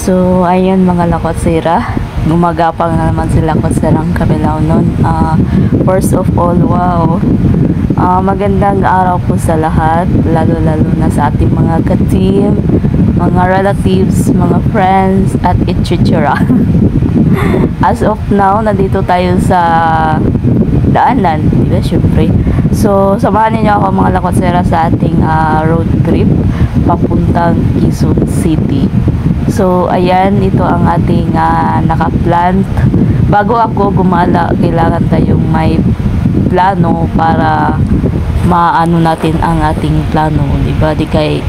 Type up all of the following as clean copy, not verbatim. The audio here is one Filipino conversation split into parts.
So, ayun mga lakotsira. Gumagapang na naman sila Kotsirang Kabilao nun. First of all, wow. Magandang araw po sa lahat. Lalo-lalo na sa ating mga ka-team, mga relatives, mga friends, at etc. As of now, nandito tayo sa daanan. Diba, syempre. So, samahan niyo ako mga lakotsira sa ating road trip papuntang Quezon City. So, ayan, ito ang ating nakaplant. Bago ako gumala, kailangan tayong may plano para maano natin ang ating plano, diba? Di kay,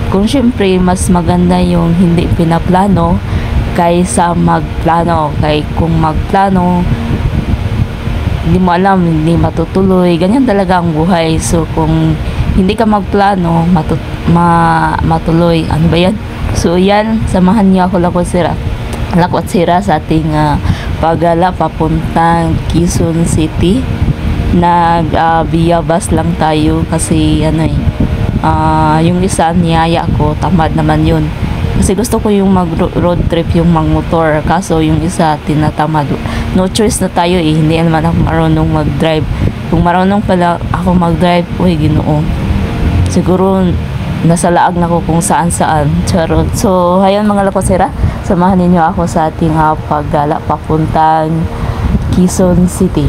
kung syempre, mas maganda yung hindi pinaplano kaysa magplano. Kay kung magplano, hindi mo alam, hindi matutuloy. Ganyan talaga ang buhay. So, kung hindi ka magplano, matuloy. Ano ba yan? So, yan. Samahan niyo ako lakotsira sa ating paggala papuntang Quezon City. Via bus lang tayo kasi yung isa niyaya ko, tamad naman yun. Kasi gusto ko yung mag-road trip, yung mag-motor. Kaso yung isa, tinatamad. No choice na tayo eh. Hindi naman ako marunong mag-drive. Kung marunong pala ako mag-drive, uy, Ginoo. Siguro, nasa laag na ko kung saan-saan. Charot. So, ayun mga lakotsira. Samahan ninyo ako sa ating paggala papuntang Quezon City.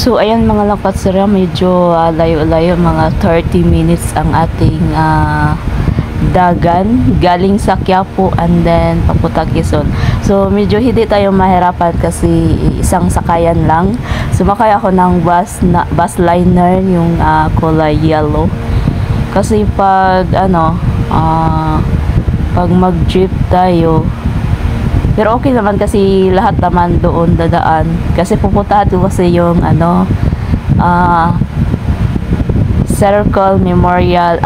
So ayan mga lakatsira, medyo layo-layo, mga 30 minutes ang ating dagan galing sa Quiapo and then papunta Quezon. So medyo hindi tayo mahirapan kasi isang sakayan lang. Sumakay ako ng bus liner, yung kulay yellow. Kasi pag pag mag-jeep tayo, pero okay naman kasi lahat naman doon dadaan. Kasi pupuntahan ko kasi yung Circle Memorial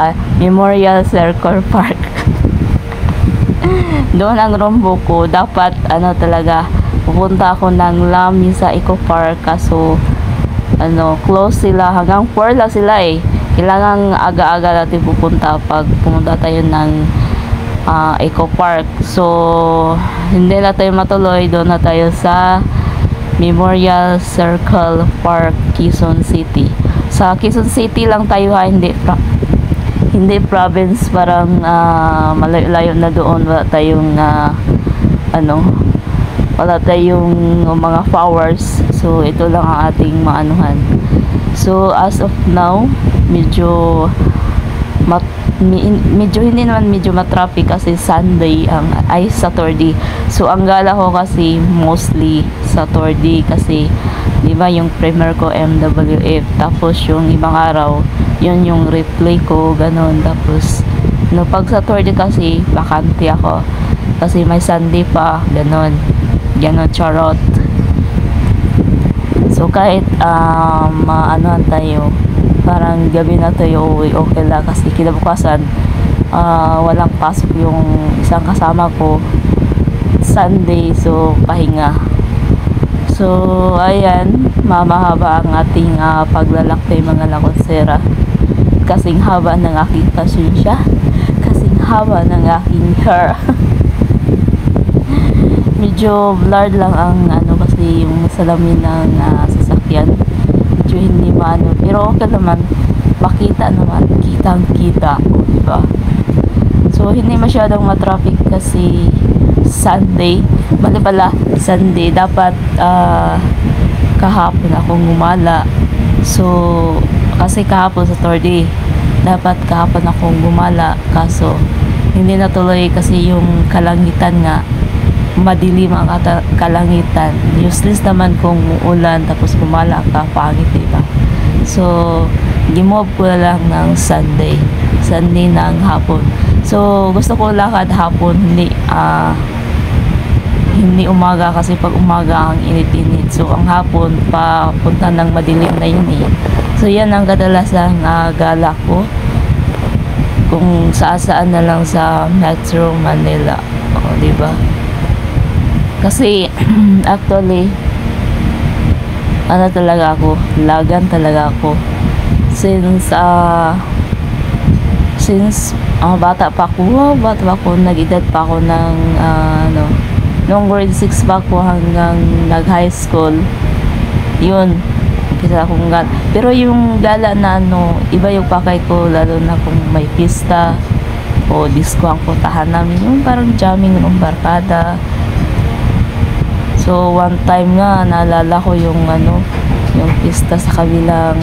Circle Park. Doon ang rumbo ko. Dapat talaga pupunta ako ng Lamisa Eco Park, kaso close sila, hanggang 4 lang sila eh. Kailangan aga-aga natin pupunta pag pumunta tayo ng Eco Park. So hindi na tayo matuloy, doon na tayo sa Memorial Circle Park, Quezon City. Sa Quezon City lang tayo ha, hindi province, parang malayo-layo na doon. Wala tayong wala tayong mga flowers. So ito lang ang ating maanuhan. So as of now, medyo hindi naman medyo matraffic kasi Saturday. So ang gala ko kasi mostly Saturday kasi di ba yung premier ko MWF, tapos yung ibang araw yun yung replay ko, ganon. Tapos pag Saturday kasi bakante ako kasi may Sunday pa, ganon charot. So kahit maanohan tayo, parang gabi na tayo uwi, okay lang kasi kinabukasan walang pasok yung isang kasama ko Sunday, so pahinga. So ayan, mamahaba ang ating paglalakbay mga lakotsera, kasing haba ng aking pasensya, kasing haba ng aking hair. Medyo blurred lang ang kasi yung salamin ng sasakyan, medyo hindi maano, pero okay naman, makita naman, kitang kita, diba? So hindi masyadong matraffic kasi Sunday, mali pala Sunday, dapat kahapon akong gumala. So kasi kahapon sa Saturday, dapat kahapon akong gumala, kaso hindi natuloy kasi yung kalangitan nga, madilim ang kalangitan. Useless naman kung ulan tapos gumala ka, pangit diba? So gimob ko na lang ng Sunday ng hapon. So gusto ko lakad hapon, hindi umaga kasi pag umaga ang init-init. So ang hapon papunta ng madilim na yun eh. So yan ang kadalasang gala ko, kung saan na lang sa Metro Manila, diba? Kasi actually talaga ako, lagan talaga ako since bata pa ako, nag-edad pa ako ng nung grade 6 pa ako hanggang nag high school, yun kisa akong gala. Pero yung gala na iba yung pakay ko, lalo na kung may pista o disco ang puntahan namin, yung parang jamming ng barkada. So one time nga naalala ko yung yung pista sa kabilang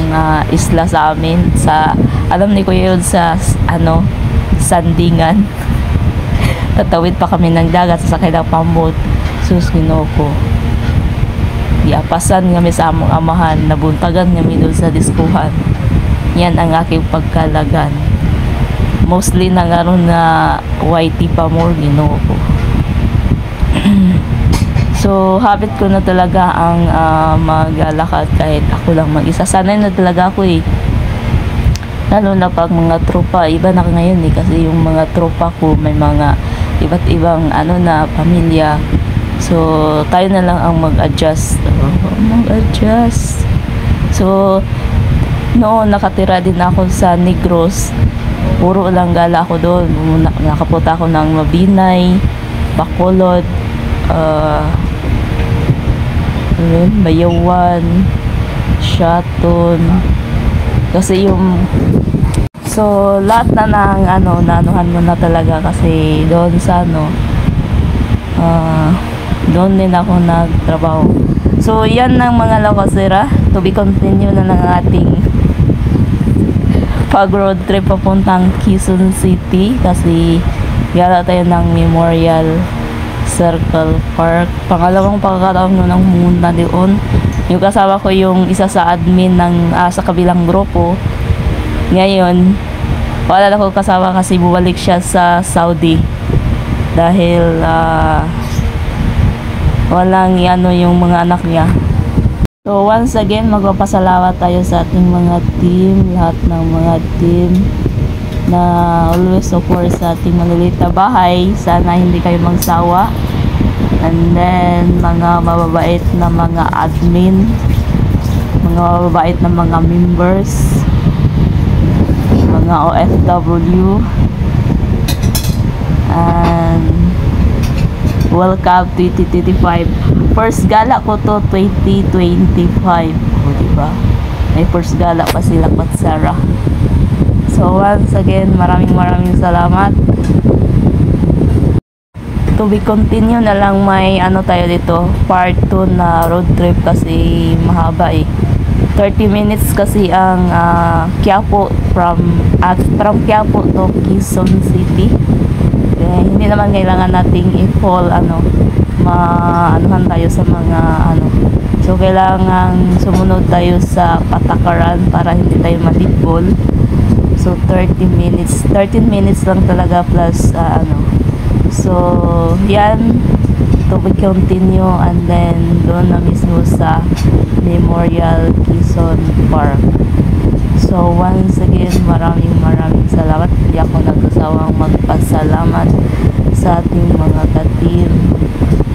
isla sa amin, sa alam ni Kuya yun, sa Sandingan. Tatawid pa kami ng dagat, sasakay ng pambot. Sus, Ginoo. Diapasan kami sa among amahan, nabuntagan kami doon sa diskuhan. Yan ang aking pagkalagan. Mostly na na YT pa more, Ginoo. So habit ko na talaga ang maglalakad kahit ako lang mag-isa. Sanay na talaga ako eh. Lalo na pag mga tropa, iba na ngayon eh, kasi yung mga tropa ko may mga iba't ibang na pamilya. So tayo na lang ang mag-adjust. So noon nakatira din ako sa Negros. Puro lang gala ako doon. Nakapunta ako ng Mabinay, Bacolod, Bayawan, Shaton, kasi yung so lahat na ng nanuhan mo na talaga kasi doon sa doon din ako nagtrabaho. So yan ng mga lokosira, to be continue na ng ating pag road trip papuntang Quezon City kasi yara tayo ng Memorial Circle Park. Pangalawang pagkakataon ko nang pumunta doon. Yung kasama ko yung isa sa admin ng sa kabilang grupo. Ngayon, wala na ko kasama kasi bumalik siya sa Saudi. Dahil walang ano yung mga anak niya. So once again, magpapasalamat tayo sa ating mga team, lahat ng mga team na always support sa ating maliliit na bahay. Sana hindi kayo magsawa. And then, mga mababait na mga admin, mga mababait na mga members, mga OFW, and welcome 2025. First gala ko to 2025. O, diba? May first gala pa sila Kutsara. So once again, maraming salamat. To be continue na lang, may ano tayo dito, part 2 na road trip kasi mahaba eh. 30 minutes kasi ang Quiapo from Quiapo to Quezon City. Kaya hindi naman kailangan nating i-fall maanuhan tayo sa mga so kailangan sumunod tayo sa patakaran para hindi tayo malibol. So 13 minutes lang talaga plus so yan, to be continue. And then doon na mismo sa Memorial Quezon Park. So once again, maraming salamat. Hindi ako nagsasawang magpasalamat sa ating mga ka-team,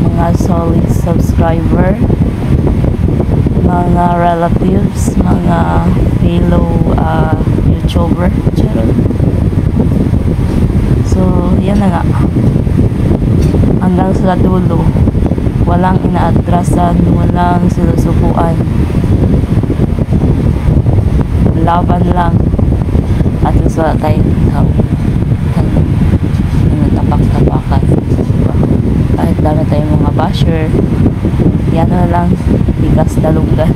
mga solid subscriber, mga relatives, mga fellow YouTuber. So yan na nga, hanggang sa dulo, walang inaatrasan, walang sinusubuan, laban lang. At least wala tayong tapak-tapakan, diba? Kahit dami tayong mga basher, yan na lang, bigas dalunggan.